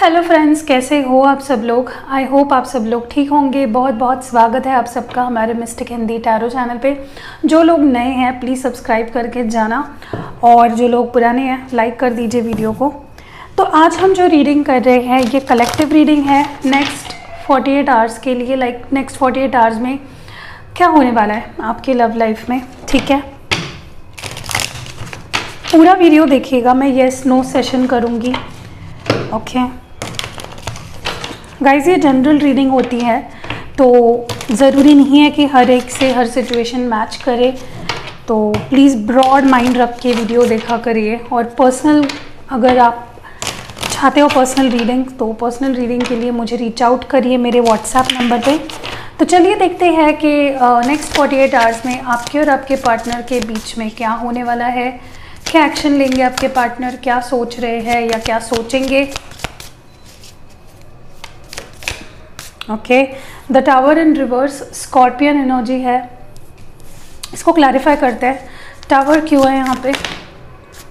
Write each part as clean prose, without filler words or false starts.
Hello friends, कैसे हो आप सब लोग। आई होप आप सब लोग ठीक होंगे। बहुत बहुत स्वागत है आप सबका हमारे मिस्टिक हिंदी टैरो चैनल पे। जो लोग नए हैं प्लीज़ सब्सक्राइब करके जाना, और जो लोग पुराने हैं लाइक कर दीजिए वीडियो को। तो आज हम जो रीडिंग कर रहे हैं ये कलेक्टिव रीडिंग है नेक्स्ट 48 आवर्स के लिए। नेक्स्ट 48 आवर्स में क्या होने वाला है आपके लव लाइफ में, ठीक है। पूरा वीडियो देखिएगा, मैं येस नो सेशन करूँगी, ओके गाइज। ये जनरल रीडिंग होती है तो ज़रूरी नहीं है कि हर एक से हर सिचुएशन मैच करे, तो प्लीज़ ब्रॉड माइंड रख के वीडियो देखा करिए। और पर्सनल अगर आप चाहते हो पर्सनल रीडिंग, तो पर्सनल रीडिंग के लिए मुझे रीच आउट करिए मेरे व्हाट्सएप नंबर पे। तो चलिए देखते हैं कि नेक्स्ट 48 आवर्स में आपके और आपके पार्टनर के बीच में क्या होने वाला है, क्या एक्शन लेंगे आपके पार्टनर, क्या सोच रहे हैं या क्या सोचेंगे। Okay, the tower in reverse scorpion energy है, इसको क्लैरिफाई करते हैं। टावर क्यों है यहाँ पे,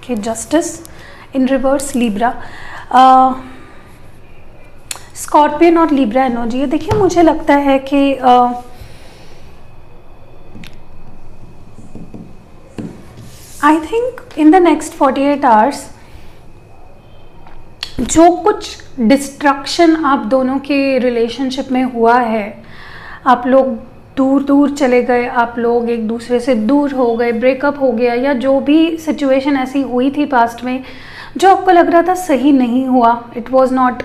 कि justice in reverse Libra, scorpion और लिब्रा एनर्जी है। देखिए मुझे लगता है कि I think in the next 48 hours जो कुछ डिस्ट्रक्शन आप दोनों के रिलेशनशिप में हुआ है, आप लोग दूर दूर चले गए, आप लोग एक दूसरे से दूर हो गए, ब्रेकअप हो गया, या जो भी सिचुएशन ऐसी हुई थी पास्ट में जो आपको लग रहा था सही नहीं हुआ, इट वाज नॉट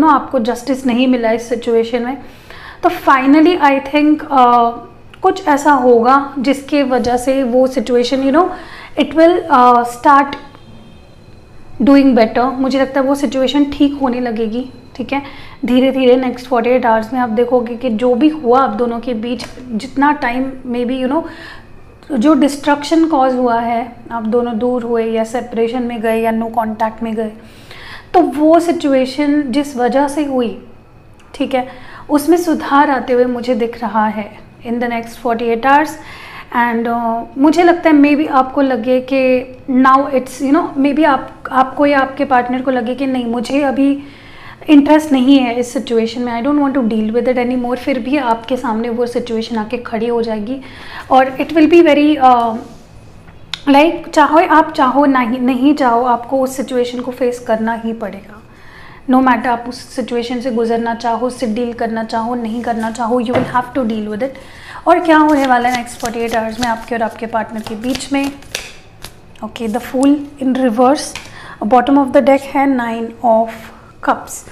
आपको जस्टिस नहीं मिला इस सिचुएशन में, तो फाइनली आई थिंक कुछ ऐसा होगा जिसके वजह से वो situation it will start doing better. मुझे लगता है वो सिचुएशन ठीक होने लगेगी, ठीक है। धीरे धीरे नेक्स्ट 48 आवर्स में आप देखोगे कि जो भी हुआ आप दोनों के बीच, जितना टाइम मे बी जो डिस्ट्रक्शन कॉज हुआ है, आप दोनों दूर हुए या सेपरेशन में गए या नो कांटेक्ट में गए, तो वो सिचुएशन जिस वजह से हुई, ठीक है, उसमें सुधार आते हुए मुझे दिख रहा है इन द नेक्स्ट 48 आवर्स। एंड मुझे लगता है मे बी आपको लगे कि नाउ इट्स मे बी आपको या आपके पार्टनर को लगे कि नहीं, मुझे अभी इंटरेस्ट नहीं है इस सिचुएशन में, I don't want to deal with it any more. फिर भी आपके सामने वो सिचुएशन आके खड़ी हो जाएगी और इट विल बी वेरी चाहो नहीं चाहो, आपको उस सिचुएशन को फेस करना ही पड़ेगा। नो मैटर आप उस सिचुएशन से गुजरना चाहो, उससे डील करना चाहो, नहीं करना चाहो, you will have to deal with it. और क्या होने वाला है नेक्स्ट 48 आवर्स में आपके और आपके पार्टनर के बीच में। Okay, the fool in reverse, bottom of the deck है 9 ऑफ कप्स।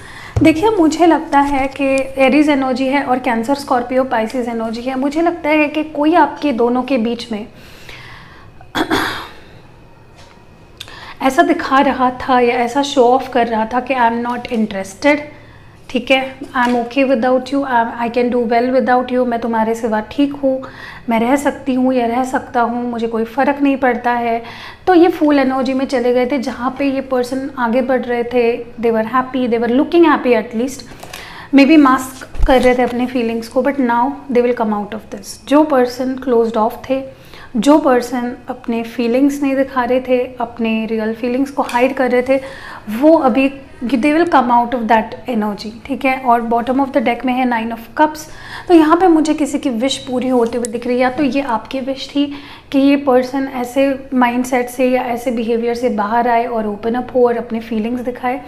देखिए मुझे लगता है कि एरीज एनर्जी है और कैंसर स्कॉर्पियो पाइसिस एनर्जी है। मुझे लगता है कि कोई आपके दोनों के बीच में ऐसा दिखा रहा था या ऐसा शो ऑफ कर रहा था कि आई एम नॉट इंटरेस्टेड, ठीक है, I am okay without you, I can do well without you, मैं तुम्हारे सिवा ठीक हूँ, मैं रह सकती हूँ या रह सकता हूँ, मुझे कोई फ़र्क नहीं पड़ता है। तो ये फुल एनर्जी में चले गए थे जहाँ पे ये पर्सन आगे बढ़ रहे थे, they were happy, they were looking happy at least, maybe mask कर रहे थे अपने फीलिंग्स को, but now they will come out of this. जो पर्सन क्लोज्ड ऑफ थे, जो पर्सन अपने फीलिंग्स नहीं दिखा रहे थे, अपने रियल फीलिंग्स को हाइड कर रहे थे, वो अभी दे will come out of that energy, ठीक है। और बॉटम ऑफ द डेक में है 9 ऑफ कप्स। तो यहाँ पे मुझे किसी की विश पूरी होते हुए दिख रही है, या तो ये आपकी विश थी कि ये पर्सन ऐसे माइंडसेट से या ऐसे बिहेवियर से बाहर आए और ओपन अप हो और अपने फीलिंग्स दिखाए।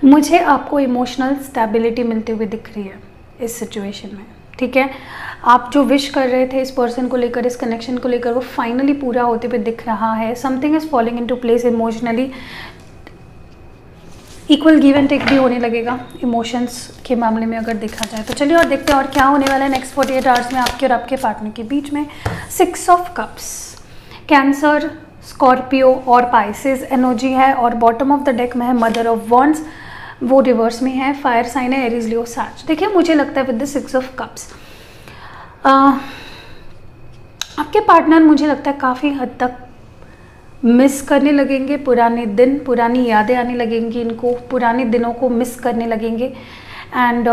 मुझे आपको इमोशनल स्टेबिलिटी मिलती हुई दिख रही है इस सिचुएशन में, ठीक है। आप जो विश कर रहे थे इस पर्सन को लेकर, इस कनेक्शन को लेकर, वो फाइनली पूरा होते हुए दिख रहा है। Something is falling into place emotionally, equal give and take भी होने लगेगा इमोशंस के मामले में अगर देखा जाए। तो चलिए और देखते हैं और क्या होने वाला है नेक्स्ट 48 आवर्स में आपके और आपके पार्टनर के बीच में। 6 ऑफ कप्स, कैंसर स्कॉर्पियो और पाइसिस एनर्जी है, और बॉटम ऑफ द डेक में है मदर ऑफ वॉन्ड्स, वो रिवर्स में है, फायर साइन है एरीज लियो सैज। देखिए मुझे लगता है विद द 6 ऑफ कप्स आपके पार्टनर मुझे लगता है काफ़ी हद तक मिस करने लगेंगे पुराने दिन, पुरानी यादें आने लगेंगी इनको, पुराने दिनों को मिस करने लगेंगे। And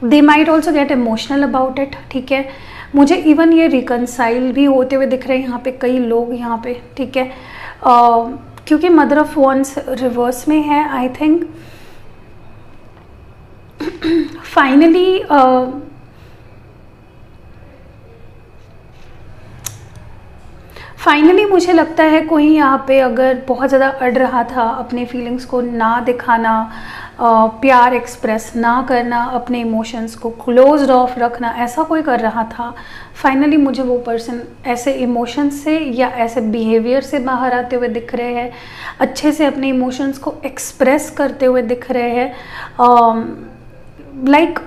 they might also get emotional about it, ठीक है। मुझे इवन ये रिकनसाइल भी होते हुए दिख रहे हैं यहाँ पे कई लोग यहाँ पे, ठीक है, क्योंकि मदर ऑफ वॉन्ड्स रिवर्स में है। आई थिंक फाइनली मुझे लगता है कोई यहाँ पे अगर बहुत ज़्यादा अड़ रहा था, अपने फीलिंग्स को ना दिखाना, प्यार एक्सप्रेस ना करना, अपने इमोशंस को क्लोज्ड ऑफ रखना, ऐसा कोई कर रहा था, फाइनली मुझे वो पर्सन ऐसे इमोशंस से या ऐसे बिहेवियर से बाहर आते हुए दिख रहे हैं, अच्छे से अपने इमोशंस को एक्सप्रेस करते हुए दिख रहे हैं। लाइक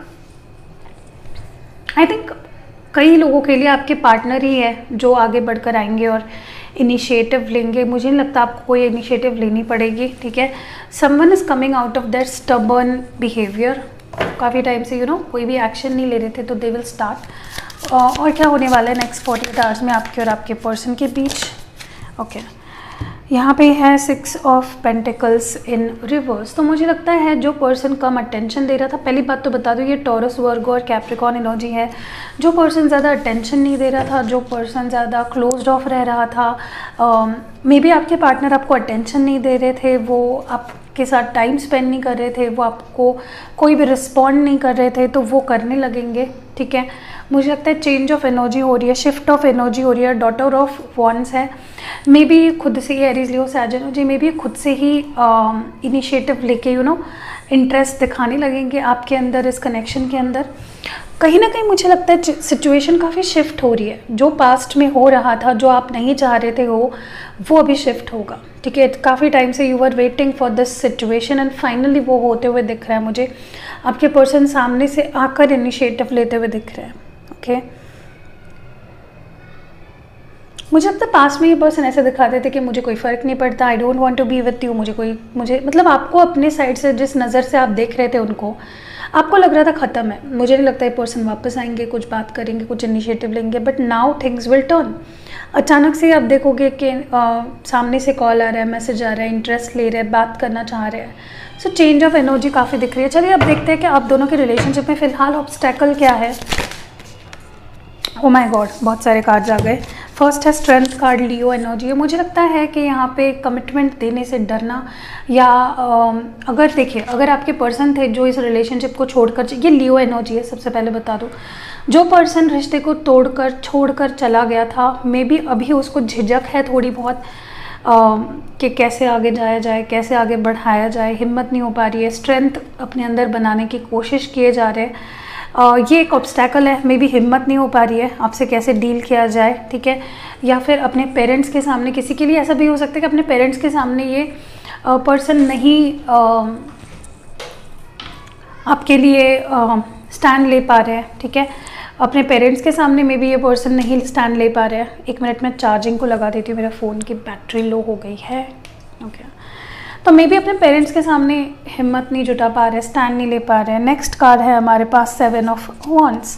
आई थिंक कई लोगों के लिए आपके पार्टनर ही है जो आगे बढ़कर आएंगे और इनिशिएटिव लेंगे। मुझे नहीं लगता आपको कोई इनिशिएटिव लेनी पड़ेगी, ठीक है। Someone is coming out of that stubborn behaviour. काफ़ी टाइम से कोई भी एक्शन नहीं ले रहे थे, तो दे विल स्टार्ट। और क्या होने वाला है नेक्स्ट 48 आवर्स में आपके और आपके पर्सन के बीच? ओके, यहाँ पे है 6 ऑफ पेंटिकल्स इन रिवर्स। तो मुझे लगता है जो पर्सन कम अटेंशन दे रहा था, पहली बात तो बता दूँ ये टॉरस, वर्गो और कैप्रिकॉर्न एनर्जी है। जो पर्सन ज़्यादा अटेंशन नहीं दे रहा था, जो पर्सन ज़्यादा क्लोज्ड ऑफ रह रहा था, मे बी आपके पार्टनर आपको अटेंशन नहीं दे रहे थे, वो आपके साथ टाइम स्पेंड नहीं कर रहे थे, वो आपको कोई भी रिस्पॉन्ड नहीं कर रहे थे, तो वो करने लगेंगे, ठीक है। मुझे लगता है चेंज ऑफ एनर्जी हो रही है, शिफ्ट ऑफ एनर्जी हो रही है। डॉटर ऑफ वॉन्ड्स है, मे बी खुद से ही Aries Leo sage energy, may be खुद से ही इनिशिएटिव लेके इंटरेस्ट दिखाने लगेंगे आपके अंदर, इस कनेक्शन के अंदर। कहीं ना कहीं मुझे लगता है सिचुएशन काफ़ी शिफ्ट हो रही है। जो पास्ट में हो रहा था, जो आप नहीं चाह रहे थे वो अभी शिफ्ट होगा, ठीक है। काफ़ी टाइम से you are waiting for this situation and finally वो होते हुए दिख रहा है मुझे। आपके पर्सन सामने से आकर इनिशिएटिव लेते हुए दिख रहे हैं, ओके। मुझे अब तक पास में ये पर्सन ऐसे दिखाते थे कि मुझे कोई फ़र्क नहीं पड़ता, I don't want to be with you, मुझे मतलब आपको अपने साइड से जिस नज़र से आप देख रहे थे उनको, आपको लग रहा था ख़त्म है। मुझे नहीं लगता ये पर्सन वापस आएंगे, कुछ बात करेंगे, कुछ इनिशिएटिव लेंगे, but now things will turn. अचानक से आप देखोगे कि सामने से कॉल आ रहा है, मैसेज आ रहा है, इंटरेस्ट ले रहे हैं, बात करना चाह रहे हैं। सो चेंज ऑफ एनर्जी काफ़ी दिख रही है। चलिए अब देखते हैं कि आप दोनों के रिलेशनशिप में फ़िलहाल ऑब्स्टेकल क्या है। ओ माय गॉड, बहुत सारे कार्ड्स आ गए। फर्स्ट है स्ट्रेंथ कार्ड, लियो एनर्जी है। मुझे लगता है कि यहाँ पे कमिटमेंट देने से डरना, या अगर देखिए, अगर आपके पर्सन थे जो इस रिलेशनशिप को छोड़कर, ये लियो एनर्जी है, सबसे पहले बता दूँ। जो पर्सन रिश्ते को तोड़कर छोड़कर चला गया था, मे बी अभी उसको झिझक है थोड़ी बहुत कि कैसे आगे जाया जाए, कैसे आगे बढ़ाया जाए, हिम्मत नहीं हो पा रही है, स्ट्रेंथ अपने अंदर बनाने की कोशिश किए जा रहे हैं। ये एक ऑब्स्टैकल है, मे बी हिम्मत नहीं हो पा रही है आपसे कैसे डील किया जाए, ठीक है। या फिर अपने पेरेंट्स के सामने, किसी के लिए ऐसा भी हो सकता है कि अपने पेरेंट्स के सामने ये पर्सन नहीं आपके लिए स्टैंड ले पा रहे हैं, ठीक है। अपने पेरेंट्स के सामने में भी ये पर्सन नहीं स्टैंड ले पा रहे हैं। एक मिनट में चार्जिंग को लगा देती हूँ, मेरा फ़ोन की बैटरी लो हो गई है, ओके। तो मे भी अपने पेरेंट्स के सामने हिम्मत नहीं जुटा पा रहे, स्टैंड नहीं ले पा रहे हैं। नेक्स्ट कार्ड है हमारे पास 7 of wands,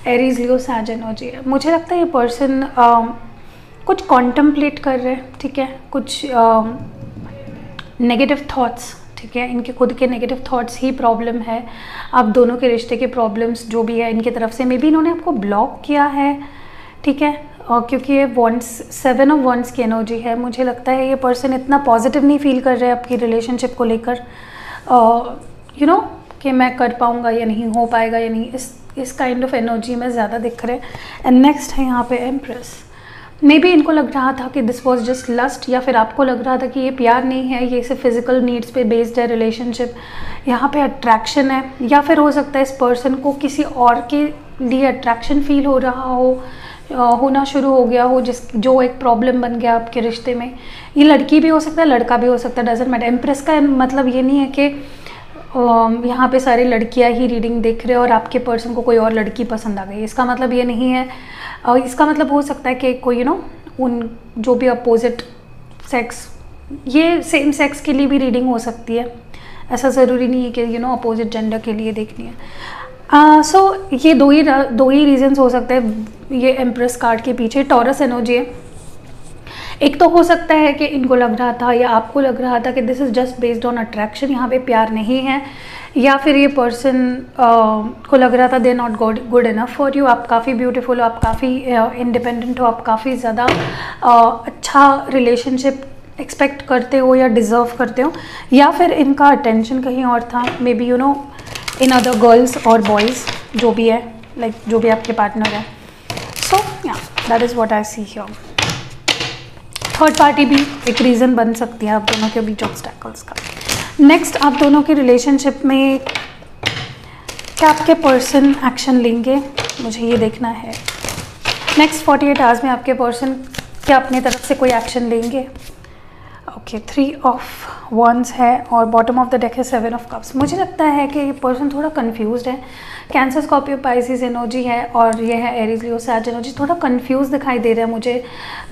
Aries, Leo, sage energy है। मुझे लगता है ये पर्सन कुछ कॉन्टम्पलेट कर रहे हैं, ठीक है, कुछ नेगेटिव थॉट्स, ठीक है, इनके खुद के नेगेटिव थॉट्स ही प्रॉब्लम है। आप दोनों के रिश्ते के प्रॉब्लम्स जो भी है इनकी तरफ से, मे बी इन्होंने आपको ब्लॉक किया है, ठीक है। क्योंकि ये वॉन्ड्स, 7 ऑफ वॉन्ड्स की एनर्जी है। मुझे लगता है ये पर्सन इतना पॉजिटिव नहीं फील कर रहे हैं आपकी रिलेशनशिप को लेकर, कि मैं कर पाऊँगा या नहीं, हो पाएगा या नहीं, इस काइंड ऑफ एनर्जी में ज़्यादा दिख रहे हैं। एंड नेक्स्ट है यहाँ पे एम्प्रेस। मे बी इनको लग रहा था कि दिस वॉज जस्ट लस्ट, या फिर आपको लग रहा था कि ये प्यार नहीं है, ये सिर्फ फिजिकल नीड्स पे बेस्ड है रिलेशनशिप। यहाँ पे अट्रैक्शन है, या फिर हो सकता है इस पर्सन को किसी और के लिए अट्रैक्शन फील हो रहा हो, होना शुरू हो गया हो, जो एक प्रॉब्लम बन गया आपके रिश्ते में। ये लड़की भी हो सकता है, लड़का भी हो सकता है, डजंट मैटर। एम्प्रेस का मतलब ये नहीं है कि यहाँ पे सारी लड़कियाँ ही रीडिंग देख रहे हैं और आपके पर्सन को कोई और लड़की पसंद आ गई, इसका मतलब ये नहीं है। इसका मतलब हो सकता है कि कोई उन जो भी अपोजिट सेक्स, ये सेम सेक्स के लिए भी रीडिंग हो सकती है, ऐसा ज़रूरी नहीं है कि अपोजिट जेंडर के लिए देखनी है। सो ये दो ही रीजंस हो सकते हैं ये एम्प्रेस कार्ड के पीछे। टॉरस एनर्जी है। एक तो हो सकता है कि इनको लग रहा था या आपको लग रहा था कि this is just based on attraction, यहाँ पे प्यार नहीं है, या फिर ये पर्सन को लग रहा था they not good enough for you. आप काफ़ी ब्यूटीफुल हो, आप काफ़ी इंडिपेंडेंट हो, आप काफ़ी ज़्यादा अच्छा रिलेशनशिप एक्सपेक्ट करते हो या डिज़र्व करते हो, या फिर इनका अटेंशन कहीं और था। May be in other girls और बॉयज़, जो भी है, लाइक जो भी आपके पार्टनर है. सो yeah that is what I see here. Third party भी एक रीज़न बन सकती है आप दोनों के बीच ऑब्स्टैकल्स का. नेक्स्ट, आप दोनों की रिलेशनशिप में क्या आपके पर्सन एक्शन लेंगे, मुझे ये देखना है. नेक्स्ट 48 आवर्स में आपके पर्सन क्या अपनी तरफ से कोई एक्शन लेंगे. ओके, 3 ऑफ वंस है और बॉटम ऑफ द डेक है 7 ऑफ कप्स. मुझे लगता है कि ये पर्सन थोड़ा कंफ्यूज्ड है. कैंसर, स्कॉर्पियो, पाइसिस एनर्जी है और ये है एरीज, लियो, सैज एनर्जी. थोड़ा कंफ्यूज दिखाई दे रहा है मुझे.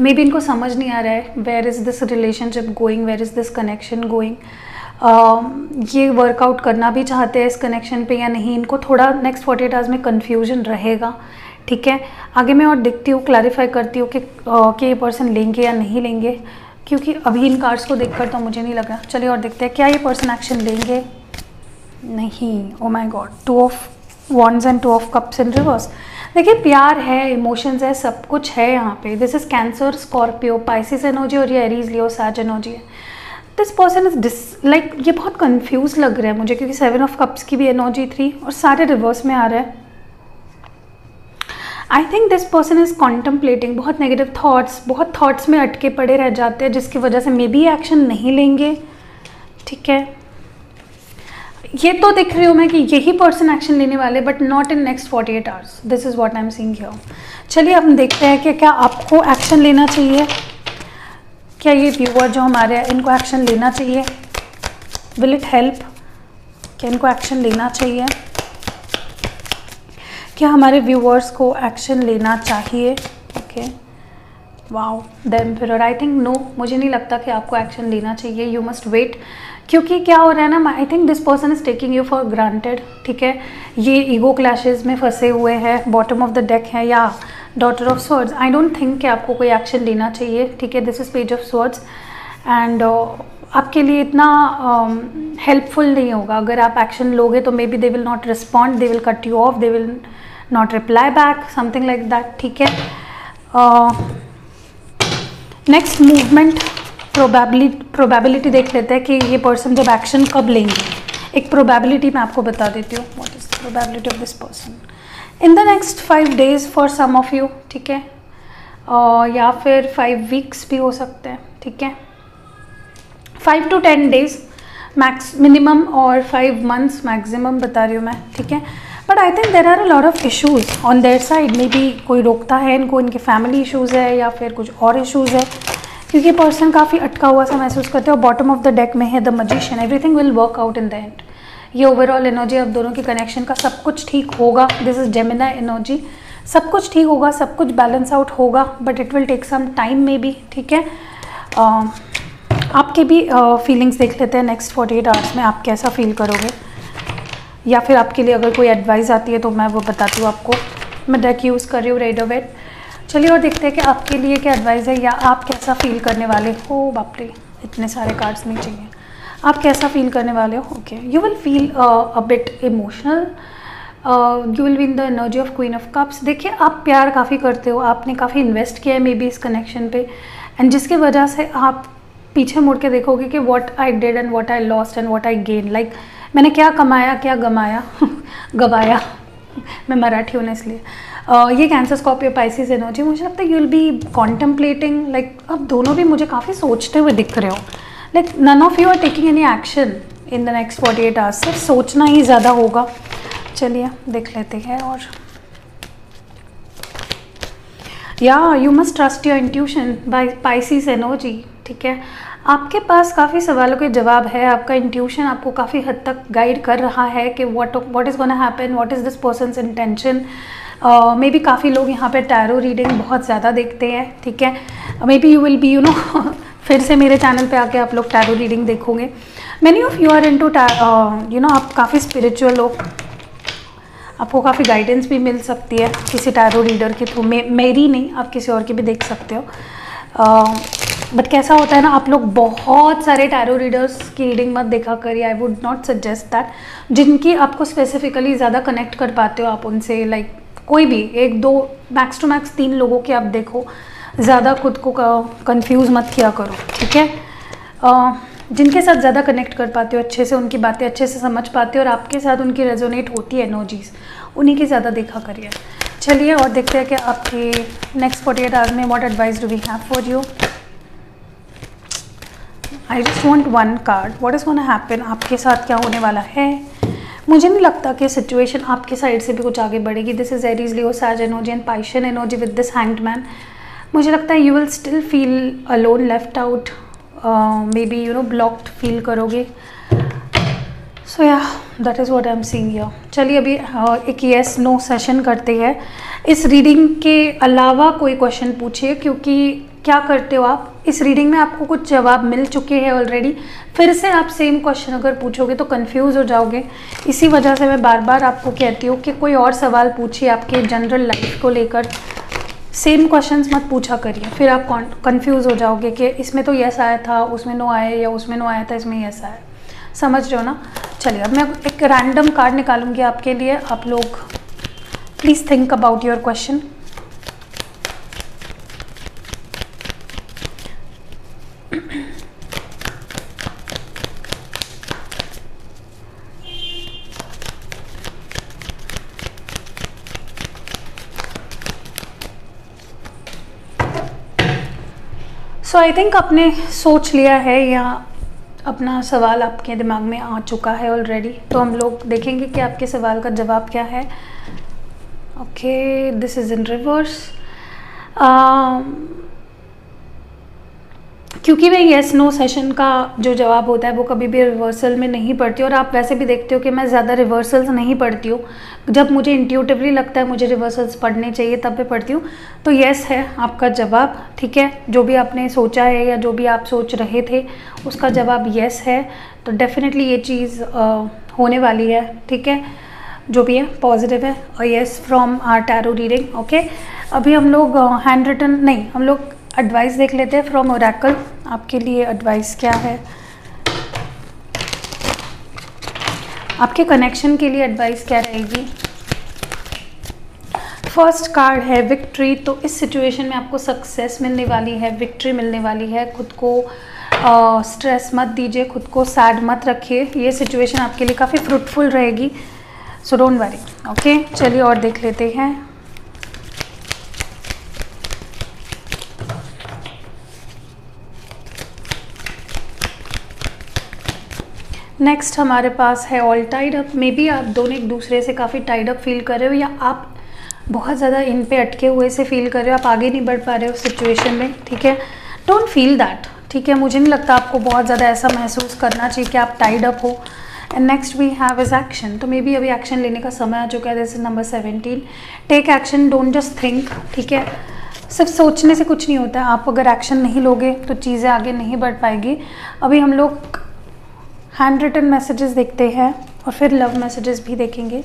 मे बी इनको समझ नहीं आ रहा है where is this relationship going, where is this connection going. ये वर्कआउट करना भी चाहते हैं इस कनेक्शन पे या नहीं. इनको थोड़ा नेक्स्ट 48 आवर्स में कन्फ्यूजन रहेगा. ठीक है, आगे मैं और देखती हूँ, क्लैरिफाई करती हूँ कि ये पर्सन लेंगे या नहीं लेंगे, क्योंकि अभी इन कार्ड्स को देखकर तो मुझे नहीं लग रहा. चलिए और देखते हैं क्या ये पर्सन एक्शन लेंगे. नहीं, oh my God, 2 of wands and 2 of cups in reverse. देखिए, प्यार है, इमोशंस है, सब कुछ है यहाँ पे. This is cancer, Scorpio, Pisces energy और ये एरीज, लियो, सैज एनर्जी है. दिस पर्सन इज लाइक ये बहुत कंफ्यूज लग रहा है मुझे, क्योंकि 7 ऑफ कप्स की भी एनर्जी 3 और सारे रिवर्स में आ रहा है. I think this person is contemplating, बहुत नेगेटिव थाट्स, बहुत थाट्स में अटके पड़े रह जाते हैं, जिसकी वजह से मे बी एक्शन नहीं लेंगे. ठीक है, ये तो दिख रही हूँ मैं कि यही पर्सन एक्शन लेने वाले, but not in next 48 hours. This is what I am seeing here. चलिए अब हम देखते हैं कि क्या आपको एक्शन लेना चाहिए. क्या ये व्यूअर जो हमारे हैं इनको एक्शन लेना चाहिए. Will it help. क्या इनको एक्शन लेना चाहिए. क्या हमारे व्यूअर्स को एक्शन लेना चाहिए. Okay, wow, the emperor. I think no, मुझे नहीं लगता कि आपको एक्शन लेना चाहिए. यू मस्ट वेट, क्योंकि क्या हो रहा है ना, आई think this person is taking you for granted. ठीक है, ये ईगो क्लैशेस में फंसे हुए हैं. बॉटम ऑफ द डेक है या daughter of swords. I don't think कि आपको कोई एक्शन लेना चाहिए. ठीक है, this is page of swords and आपके लिए इतना हेल्पफुल नहीं होगा. अगर आप एक्शन लोगे तो may be they will not respond, they will cut you of, they will not reply back, something like that. ठीक है, नेक्स्ट मूवमेंट प्रोबेबिलिटी देख लेते हैं कि ये पर्सन जब एक्शन कब लेंगे. एक प्रोबेबिलिटी मैं आपको बता देती हूँ. What is the probability of this person in the next 5 days for some of you. ठीक है, या फिर 5 weeks भी हो सकते हैं. ठीक है, 5 to 10 days मैक्स मिनिमम और 5 months मैक्सिमम बता रही हूँ मैं. ठीक है, but I think there are a lot of issues on their side. Maybe कोई रोकता है इनको, इनके फैमिली इशूज़ है या फिर कुछ और इशूज़ है, क्योंकि पर्सन काफ़ी अटका हुआ सा महसूस करते हैं. और बॉटम ऑफ द डेक में है the magician. Everything will work out in the end. ये ओवरऑल एनर्जी आप दोनों के कनेक्शन का, सब कुछ ठीक होगा. This is Gemini energy. सब कुछ ठीक होगा, सब कुछ बैलेंस आउट होगा, but it will take some time maybe. ठीक है, आपके भी फीलिंग्स देख लेते हैं नेक्स्ट 48 आवर्स में आप कैसा फील करोगे, या फिर आपके लिए अगर कोई एडवाइस आती है तो मैं वो बताती हूँ आपको. मैं डेक यूज़ कर रही हूँ रेडोवेट. चलिए और देखते हैं कि आपके लिए क्या एडवाइस है, या आप कैसा फील करने वाले हो. बाप रे, इतने सारे कार्ड्स नहीं चाहिए. आप कैसा फील करने वाले हो. Okay, you will feel a bit emotional. You will be in the energy of queen of cups. देखिए, आप प्यार काफ़ी करते हो, आपने काफ़ी इन्वेस्ट किया है मे बी इस कनेक्शन पे, एंड जिसकी वजह से आप पीछे मुड़ के देखोगे कि what I did and what I lost and what I gain. Like मैंने क्या कमाया, क्या गमाया गवाया. मैं मराठी हूँ ना इसलिए. ये कैंसर, स्कॉर्पियो, पाइसिस एनर्जी, मुझे लगता है यू विल बी कॉन्टम्पलेटिंग. लाइक अब दोनों भी मुझे काफ़ी सोचते हुए दिख रहे हो. Like none of you are taking any action in the next 48 hours. सिर्फ सोचना ही ज़्यादा होगा. चलिए देख लेते हैं. और या you must trust your intuition by Pisces energy. ठीक है, आपके पास काफ़ी सवालों के जवाब है. आपका इंट्यूशन आपको काफ़ी हद तक गाइड कर रहा है कि what is gonna happen, what is this persons intention. May be काफ़ी लोग यहाँ पे टैरो रीडिंग बहुत ज़्यादा देखते हैं. ठीक है, maybe you will be फिर से मेरे चैनल पे आके आप लोग टैरो रीडिंग देखोगे. Many of you are into आप काफ़ी स्पिरिचुअल हो. आपको काफ़ी गाइडेंस भी मिल सकती है किसी टैरो रीडर के थ्रू. मेरी नहीं, आप किसी और की भी देख सकते हो. बट कैसा होता है ना, आप लोग बहुत सारे टैरो रीडर्स की रीडिंग मत देखा करिए. I would not suggest that. जिनकी आपको स्पेसिफिकली ज़्यादा कनेक्ट कर पाते हो आप उनसे, लाइक कोई भी 1-2 मैक्स टू मैक्स 3 लोगों के आप देखो. ज़्यादा खुद को कंफ्यूज मत किया करो. ठीक है, जिनके साथ ज़्यादा कनेक्ट कर पाते हो अच्छे से, उनकी बातें अच्छे से समझ पाते हो और आपके साथ उनकी रेजोनेट होती है एनर्जीज, उन्हीं की ज़्यादा देखा करिए। चलिए और देखते हैं कि आपके नेक्स्ट 48 आवर्स में what advice do we have for you. I just want one card, what is gonna happen, आपके साथ क्या होने वाला है। मुझे नहीं लगता कि सिचुएशन आपके साइड से भी कुछ आगे बढ़ेगी। This is Aries, Leo, sage energy and passion energy with this hanged man. मुझे लगता है you will still feel alone, left out, maybe you know blocked feel करोगे। So yeah that is what I am seeing here. चलिए अभी एक yes no session करते हैं। इस रीडिंग के अलावा कोई क्वेश्चन पूछिए, क्योंकि क्या करते हो आप, इस रीडिंग में आपको कुछ जवाब मिल चुके हैं ऑलरेडी। फिर से आप सेम क्वेश्चन अगर पूछोगे तो कंफ्यूज हो जाओगे। इसी वजह से मैं बार बार आपको कहती हूँ कि कोई और सवाल पूछिए आपके जनरल लाइफ को लेकर, सेम क्वेश्चंस मत पूछा करिए, फिर आप कंफ्यूज हो जाओगे कि इसमें तो यस आया था, उसमें नो आया, या उसमें नो आया था, इसमें यस आया। समझ रहे हो ना। चलिए अब मैं एक रैंडम कार्ड निकालूंगी आपके लिए। आप लोग please think about your question. So I think आपने सोच लिया है या अपना सवाल आपके दिमाग में आ चुका है ऑलरेडी। तो हम लोग देखेंगे कि आपके सवाल का जवाब क्या है। Okay, this is in reverse. क्योंकि मैं येस नो सेशन का जो जवाब होता है वो कभी भी रिवर्सल में नहीं पढ़ती, और आप वैसे भी देखते हो कि मैं ज़्यादा रिवर्सल्स नहीं पढ़ती हूँ। जब मुझे इंट्यूटिवली लगता है मुझे रिवर्सल्स पढ़ने चाहिए तब मैं पढ़ती हूँ। तो येस है आपका जवाब, ठीक है। जो भी आपने सोचा है या जो भी आप सोच रहे थे उसका जवाब येस है। तो डेफिनेटली ये चीज़ होने वाली है, ठीक है। जो भी है पॉजिटिव है। और yes from our tarot reading. Okay, अभी हम लोग हैंड रिटन नहीं, हम लोग एडवाइस देख लेते हैं फ्रॉम ओरेकल। आपके लिए एडवाइस क्या है, आपके कनेक्शन के लिए एडवाइस क्या रहेगी। फर्स्ट कार्ड है विक्ट्री। तो इस सिचुएशन में आपको सक्सेस मिलने वाली है, विक्ट्री मिलने वाली है। खुद को स्ट्रेस मत दीजिए, खुद को सैड मत रखिए। ये सिचुएशन आपके लिए काफ़ी फ्रूटफुल रहेगी, सो डोंट वरी। ओके, चलिए और देख लेते हैं। नेक्स्ट हमारे पास है all tied up. May be आप दोनों एक दूसरे से काफ़ी टाइड अप फील कर रहे हो, या आप बहुत ज़्यादा इन पे अटके हुए से फील कर रहे हो, आप आगे नहीं बढ़ पा रहे हो सिचुएशन में, ठीक है। डोंट फील दैट, ठीक है। मुझे नहीं लगता आपको बहुत ज़्यादा ऐसा महसूस करना चाहिए कि आप टाइड अप हो। And next we have is action. तो मे बी अभी एक्शन लेने का समय आ चुका है। This is number 17। Take action, don't just think, ठीक है। सिर्फ सोचने से कुछ नहीं होता है। आप अगर एक्शन नहीं लोगे तो चीज़ें आगे नहीं बढ़ पाएगी। अभी हम लोग हैंड रिटन मैसेजेस देखते हैं और फिर लव मैसेजेस भी देखेंगे।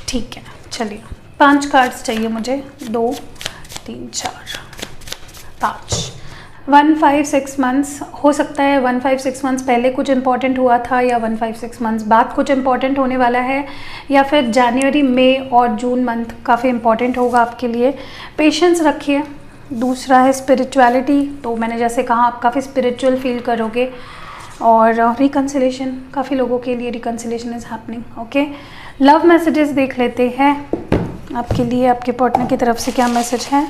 ठीक है, चलिए 5 कार्ड्स चाहिए मुझे। 2 3 4 5। 1 5 6 मंथ्स हो सकता है। 1 5 6 मंथ्स पहले कुछ इंपॉर्टेंट हुआ था, या 1 5 6 मंथ्स बाद कुछ इंपॉर्टेंट होने वाला है, या फिर जनवरी, मई और जून मंथ काफ़ी इंपॉर्टेंट होगा आपके लिए। पेशेंस रखिए। दूसरा है स्पिरिचुअलिटी। तो मैंने जैसे कहा आप काफ़ी स्पिरिचुअल फील करोगे। और रिकन्सिलेशन, काफ़ी लोगों के लिए reconciliation is happening. Okay, love messages देख लेते हैं आपके लिए, आपके पार्टनर की तरफ से क्या मैसेज है।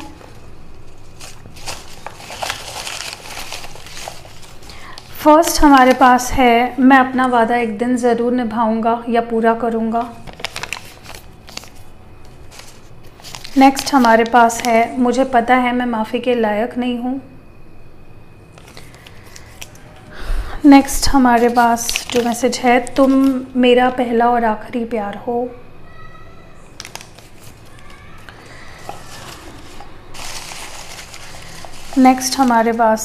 फर्स्ट हमारे पास है मैं अपना वादा एक दिन ज़रूर निभाऊंगा या पूरा करूंगा। नेक्स्ट हमारे पास है मुझे पता है मैं माफ़ी के लायक नहीं हूँ। नेक्स्ट हमारे पास जो मैसेज है तुम मेरा पहला और आखिरी प्यार हो। नेक्स्ट हमारे पास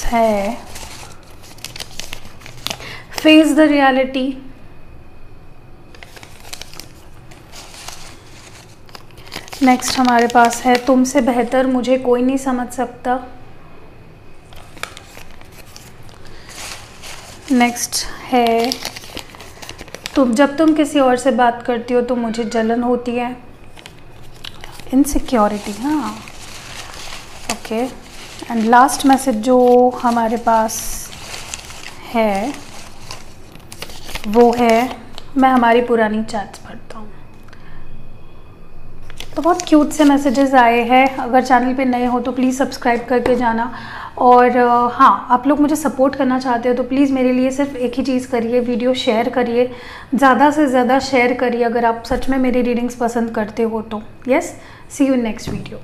है फेस द रियलिटी। नेक्स्ट हमारे पास है तुमसे बेहतर मुझे कोई नहीं समझ सकता। नेक्स्ट है जब तुम किसी और से बात करती हो तो मुझे जलन होती है, इनसिक्योरिटी। हाँ, ओके। एंड लास्ट मैसेज जो हमारे पास है वो है, मैं हमारी पुरानी चैट्स पढ़ता हूँ। तो बहुत क्यूट से मैसेजेस आए हैं। अगर चैनल पे नए हो तो प्लीज़ सब्सक्राइब करके जाना। और हाँ, आप लोग मुझे सपोर्ट करना चाहते हो तो प्लीज़ मेरे लिए सिर्फ एक ही चीज़ करिए, वीडियो शेयर करिए, ज़्यादा से ज़्यादा शेयर करिए अगर आप सच में मेरी रीडिंग्स पसंद करते हो तो। Yes, see you in next video.